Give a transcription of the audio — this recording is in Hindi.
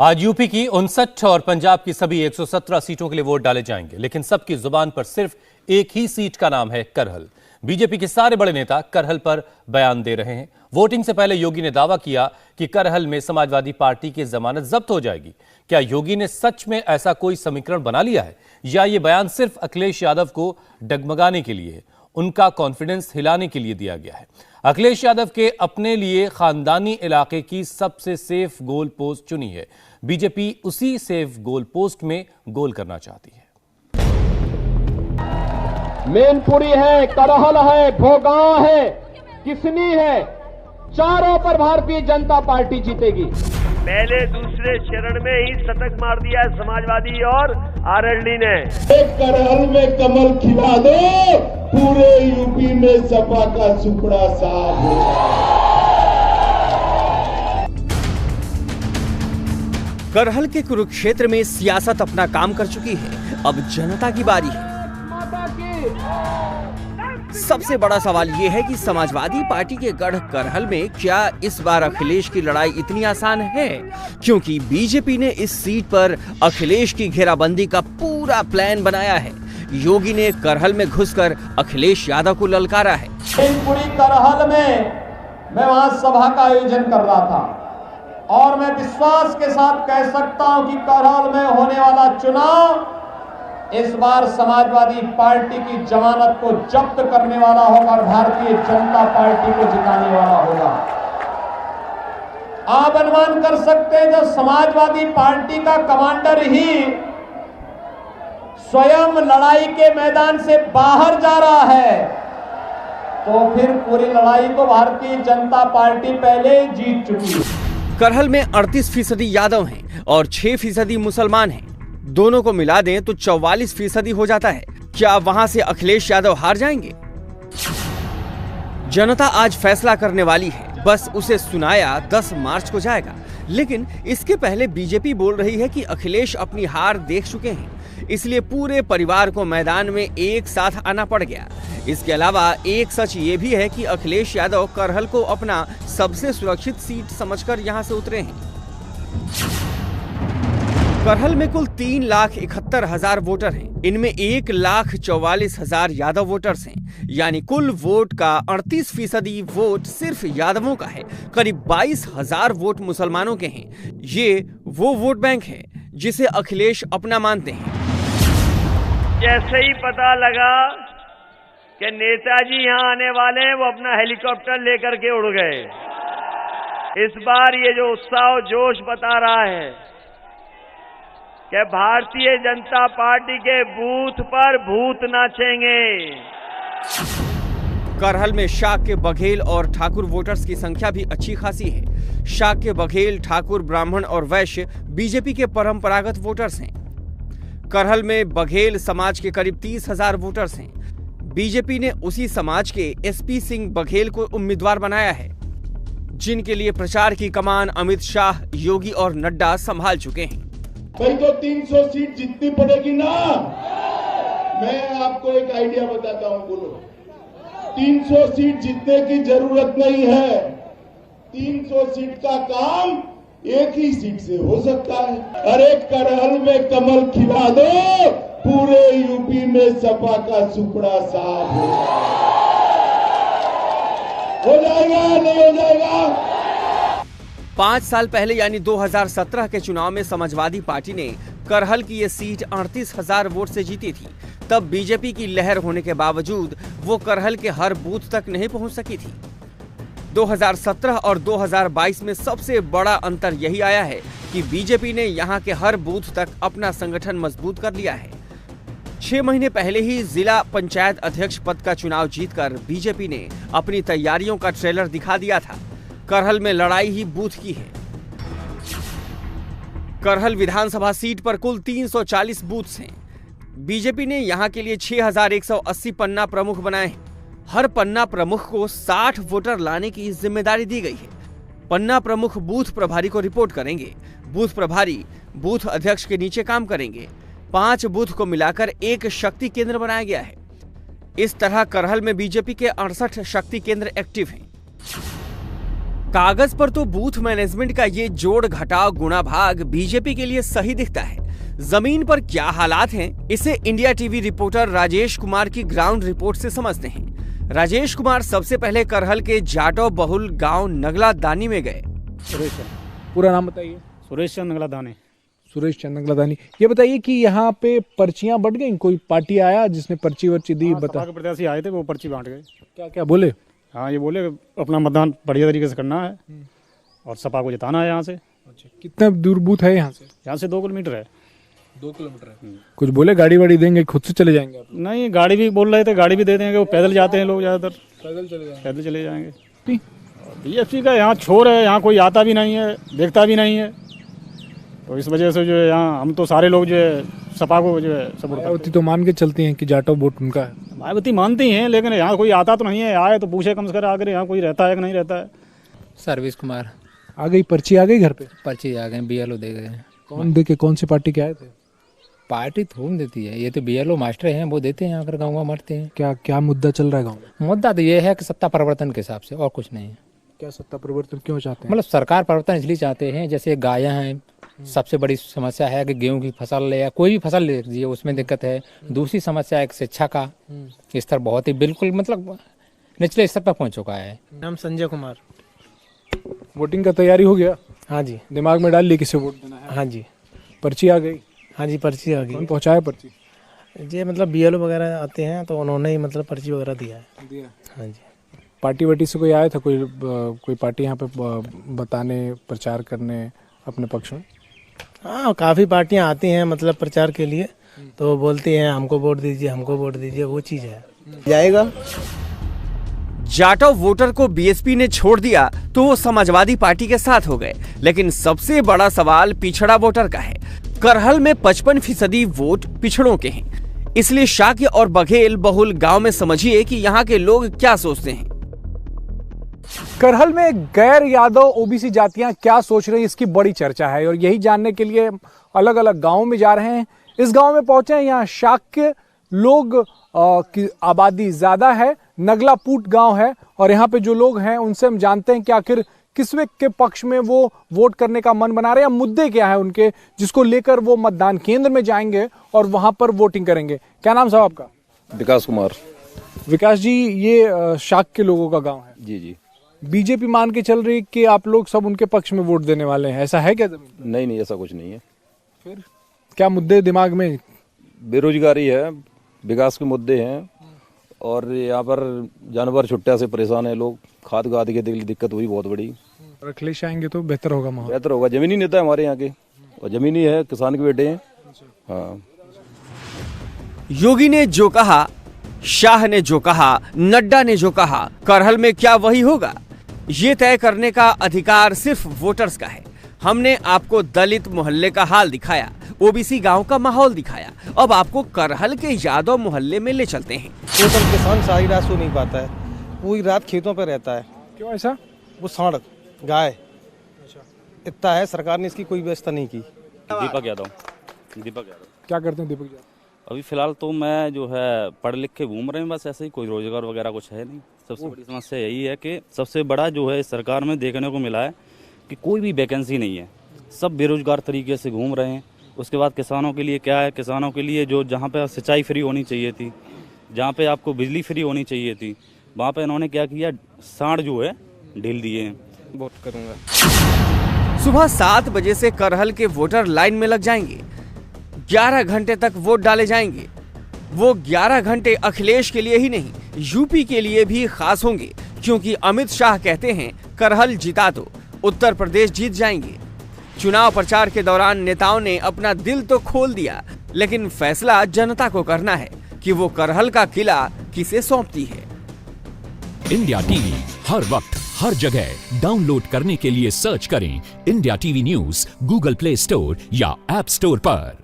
आज यूपी की 59 और पंजाब की सभी 117 सीटों के लिए वोट डाले जाएंगे, लेकिन सबकी जुबान पर सिर्फ एक ही सीट का नाम है करहल। बीजेपी के सारे बड़े नेता करहल पर बयान दे रहे हैं। वोटिंग से पहले योगी ने दावा किया कि करहल में समाजवादी पार्टी की जमानत जब्त हो जाएगी। क्या योगी ने सच में ऐसा कोई समीकरण बना लिया है या ये बयान सिर्फ अखिलेश यादव को डगमगाने के लिए है, उनका कॉन्फिडेंस हिलाने के लिए दिया गया है? अखिलेश यादव के अपने लिए खानदानी इलाके की सबसे सेफ गोल पोस्ट चुनी है। बीजेपी उसी सेफ गोल पोस्ट में गोल करना चाहती है। मैनपुरी है, करहल है, भोगांव है, किसनी है, चारों पर भारतीय जनता पार्टी जीतेगी। पहले दूसरे चरण में ही शतक मार दिया समाजवादी और आरएलडी ने। एक करहल में कमल खिला दो, पूरे यूपी में सपा का सुपड़ा साफ हो। करहल के कुरुक्षेत्र में सियासत अपना काम कर चुकी है, अब जनता की बारी है। सबसे बड़ा सवाल यह है कि समाजवादी पार्टी के गढ़ करहल में क्या इस बार अखिलेश की लड़ाई इतनी आसान है, क्योंकि बीजेपी ने इस सीट पर अखिलेश की घेराबंदी का पूरा प्लान बनाया है। योगी ने करहल में घुसकर अखिलेश यादव को ललकारा है। मैनपुरी करहल में मैं वहां सभा का आयोजन कर रहा था और मैं विश्वास के साथ कह सकता हूं कि करहल में होने वाला चुनाव इस बार समाजवादी पार्टी की जमानत को जब्त करने वाला होगा और भारतीय जनता पार्टी को जिताने वाला होगा। आप अनुमान कर सकते हैं, जब समाजवादी पार्टी का कमांडर ही स्वयं लड़ाई के मैदान से बाहर जा रहा है, तो फिर पूरी लड़ाई तो भारतीय जनता पार्टी पहले जीत चुकी है। करहल में 38% यादव हैं और 6% मुसलमान हैं। दोनों को मिला दें तो 44% हो जाता है। क्या वहां से अखिलेश यादव हार जाएंगे? जनता आज फैसला करने वाली है, बस उसे सुनाया 10 मार्च को जाएगा। लेकिन इसके पहले बीजेपी बोल रही है कि अखिलेश अपनी हार देख चुके हैं, इसलिए पूरे परिवार को मैदान में एक साथ आना पड़ गया। इसके अलावा एक सच ये भी है कि अखिलेश यादव करहल को अपना सबसे सुरक्षित सीट समझकर यहां से उतरे हैं। करहल में कुल 3,71,000 वोटर हैं। इनमें 1,44,000 यादव वोटर्स हैं, यानी कुल वोट का 38% वोट सिर्फ यादवों का है। करीब 22,000 वोट मुसलमानों के हैं। ये वो वोट बैंक है जिसे अखिलेश अपना मानते हैं। जैसे ही पता लगा कि नेताजी यहाँ आने वाले हैं, वो अपना हेलीकॉप्टर लेकर के उड़ गए। इस बार ये जो उत्साह जोश बता रहा है कि भारतीय जनता पार्टी के बूथ पर भूत नाचेंगे। करहल में शाक्य, बघेल और ठाकुर वोटर्स की संख्या भी अच्छी खासी है। शाक्य, बघेल, ठाकुर, ब्राह्मण और वैश्य बीजेपी के परंपरागत वोटर्स हैं। करहल में बघेल समाज के करीब 30,000 वोटर्स हैं। बीजेपी ने उसी समाज के एसपी सिंह बघेल को उम्मीदवार बनाया है, जिनके लिए प्रचार की कमान अमित शाह, योगी और नड्डा संभाल चुके हैं। भाई तो 300 सीट जीतनी पड़ेगी ना। मैं आपको एक आइडिया बताता हूं, बोलो। 300 सीट जीतने की जरूरत नहीं है। 300 सीट का काम एक ही सीट से हो सकता है। अरे करहल में कमल खिला दो, पूरे यूपी में सपा का सुपड़ा साफ हो जाएगा, नहीं हो जाएगा। 5 साल पहले यानी 2017 के चुनाव में समाजवादी पार्टी ने करहल की ये सीट 38,000 वोट से जीती थी। तब बीजेपी की लहर होने के बावजूद वो करहल के हर बूथ तक नहीं पहुंच सकी थी। 2017 और 2022 में सबसे बड़ा अंतर यही आया है कि बीजेपी ने यहां के हर बूथ तक अपना संगठन मजबूत कर लिया है। 6 महीने पहले ही जिला पंचायत अध्यक्ष पद का चुनाव जीतकर बीजेपी ने अपनी तैयारियों का ट्रेलर दिखा दिया था। करहल में लड़ाई ही बूथ की है। करहल विधानसभा सीट पर कुल 340 बूथ्स हैं। बीजेपी ने यहां के लिए 6,180 पन्ना प्रमुख बनाए हैं। हर पन्ना प्रमुख को 60 वोटर लाने की जिम्मेदारी दी गई है। पन्ना प्रमुख बूथ प्रभारी को रिपोर्ट करेंगे। बूथ प्रभारी बूथ अध्यक्ष के नीचे काम करेंगे। 5 बूथ को मिलाकर एक शक्ति केंद्र बनाया गया है। इस तरह करहल में बीजेपी के 68 शक्ति केंद्र एक्टिव हैं। कागज पर तो बूथ मैनेजमेंट का ये जोड़ घटाव गुणा भाग बीजेपी के लिए सही दिखता है। जमीन पर क्या हालात हैं, इसे India TV reporter Rajesh Kumar की ग्राउंड रिपोर्ट से समझते हैं। राजेश कुमार सबसे पहले करहल के जाटो बहुल गांव नगला दानी में गए। सुरेश चंद, पूरा नाम बताइए। सुरेश चंद नगला दानी। सुरेश चंद नगला दानी। ये बताइए कि यहाँ पे पर्चियां बट गई, कोई पार्टी आया जिसने पर्ची वर्ची दी? सपा के प्रत्याशी आए थे, वो पर्ची बांट गए। क्या क्या बोले? हाँ, ये बोले अपना मतदान बढ़िया तरीके से करना है और सपा को जिताना है यहाँ से। अच्छा, कितना दूर बूथ है यहाँ से? यहाँ से 2 किलोमीटर है। 2 किलोमीटर है। कुछ बोले गाड़ी वाड़ी देंगे, खुद से चले जाएंगे आप? नहीं, गाड़ी भी बोल रहे थे, गाड़ी भी दे देंगे। वो पैदल जाते हैं लोग, ज़्यादातर पैदल चले जाएंगे। बीएसपी का यहाँ छोर है, यहाँ कोई आता भी नहीं है, देखता भी नहीं है। तो इस वजह से जो है यहाँ हम तो सारे लोग जो है सपा को जो है सपोर्ट। मायावती तो मान के चलती हैं कि जाटो वोट उनका है। मायावती मानती हैं, लेकिन यहाँ कोई आता तो नहीं है। आए तो पूछे कम से कम आकर यहाँ कोई रहता है कि नहीं रहता है। सर्विस कुमार। आ गई पर्ची? आ गई घर पे? पर्ची आ गए, बीएलओ दे गए। कौन दे के? कौन सी पार्टी के आए थे? पार्टी थोड़ी देती है, ये तो बीएलओ मास्टर हैं, वो देते हैं, आकर गाँव मरते हैं। क्या क्या मुद्दा चल रहा है गाँव में? मुद्दा तो ये है कि सत्ता परिवर्तन के हिसाब से, और कुछ नहीं है। क्या सत्ता परिवर्तन क्यों चाहते हैं? मतलब सरकार परिवर्तन इसलिए चाहते हैं, जैसे गायें हैं, सबसे बड़ी समस्या है कि गेहूं की फसल ले या कोई भी फसल ले लीजिए, उसमें दिक्कत है। दूसरी समस्या है शिक्षा का स्तर बहुत ही बिल्कुल मतलब निचले स्तर पर पहुंच चुका है। नाम संजय कुमार। वोटिंग का तैयारी हो गया? हाँ जी। दिमाग में डाल ली किसे वोट देना है? हाँ जी। पर्ची आ गई? हाँ जी, पर्ची आ कौन गई। पहुँचाया पर्ची? जी, मतलब बीएलओ वगैरह आते हैं तो उन्होंने ही मतलब पर्ची वगैरह दिया है। हाँ जी। पार्टी वार्टी से कोई आया था? कोई पार्टी यहाँ पे बताने, प्रचार करने अपने पक्ष में? हाँ, काफ़ी पार्टियां आती हैं मतलब प्रचार के लिए, तो बोलती हैं हमको वोट दीजिए, हमको वोट दीजिए, वो चीज़ है। जाएगा। जाटो वोटर को बीएसपी ने छोड़ दिया तो वो समाजवादी पार्टी के साथ हो गए। लेकिन सबसे बड़ा सवाल पिछड़ा वोटर का है। करहल में 55% वोट पिछड़ों के हैं। इसलिए शाक्य और बघेल बहुल गांव में समझिए कि यहाँ के लोग क्या सोचते हैं। करहल में गैर यादव ओबीसी जातियां क्या सोच रही हैं, इसकी बड़ी चर्चा है और यही जानने के लिए अलग अलग गांवों में जा रहे हैं। इस गांव में पहुंचे हैं, यहाँ शाक्य लोग की आबादी ज्यादा है, नगलापूट गांव है और यहाँ पे जो लोग हैं उनसे हम जानते हैं कि आखिर किस के पक्ष में वो वोट करने का मन बना रहे हैं, मुद्दे क्या है उनके जिसको लेकर वो मतदान केंद्र में जाएंगे और वहां पर वोटिंग करेंगे। क्या नाम साहब आपका? विकास कुमार। विकास जी, ये शाक्य लोगों का गाँव है? जी जी। बीजेपी मान के चल रही कि आप लोग सब उनके पक्ष में वोट देने वाले हैं, ऐसा है क्या? नहीं नहीं, ऐसा कुछ नहीं है। फिर क्या मुद्दे दिमाग में? बेरोजगारी है, विकास के मुद्दे हैं और यहाँ पर जानवर छुट्टा से परेशान है लोग। खाद की दिक्कत हुई बहुत बड़ी। अखिलेश आएंगे तो बेहतर होगा माहौल? बेहतर होगा। जमीनी नेता है हमारे यहाँ के और जमीनी है, किसान के बेटे हैं। हाँ। योगी ने जो कहा, शाह ने जो कहा, नड्डा ने जो कहा, करहल में क्या वही होगा? ये तय करने का अधिकार सिर्फ वोटर्स का है। हमने आपको दलित मोहल्ले का हाल दिखाया, ओबीसी गांव का माहौल दिखाया। अब आपको करहल के यादव मोहल्ले में ले चलते हैं। टोटल किसान सारी रात सो नहीं पाता है, पूरी रात खेतों पर रहता है। क्यों ऐसा? वो सांड गाय इतना है, सरकार ने इसकी कोई व्यवस्था नहीं की। दीपक यादव। क्या करते हैं दीपक यादव? अभी फिलहाल तो मैं जो है पढ़ लिख के घूम रहे हैं, बस ऐसे ही, कोई रोजगार वगैरह कुछ है नहीं। सबसे बड़ी समस्या यही है कि सबसे बड़ा जो है सरकार में देखने को मिला है कि कोई भी वैकेंसी नहीं है, सब बेरोजगार तरीके से घूम रहे हैं। उसके बाद किसानों के लिए क्या है, किसानों के लिए जो जहाँ पे सिंचाई फ्री होनी चाहिए थी, जहाँ पे आपको बिजली फ्री होनी चाहिए थी, वहाँ पे इन्होंने क्या किया, सांड जो है ढील दिए हैं। वोट करूंगा। सुबह 7 बजे से करहल के वोटर लाइन में लग जाएंगे। 11 घंटे तक वोट डाले जाएंगे। वो 11 घंटे अखिलेश के लिए ही नहीं, यूपी के लिए भी खास होंगे, क्योंकि अमित शाह कहते हैं करहल जिता तो उत्तर प्रदेश जीत जाएंगे। चुनाव प्रचार के दौरान नेताओं ने अपना दिल तो खोल दिया, लेकिन फैसला जनता को करना है कि वो करहल का किला किसे सौंपती है। इंडिया टीवी हर वक्त हर जगह डाउनलोड करने के लिए सर्च करें India TV news Google play store या ऐप स्टोर पर।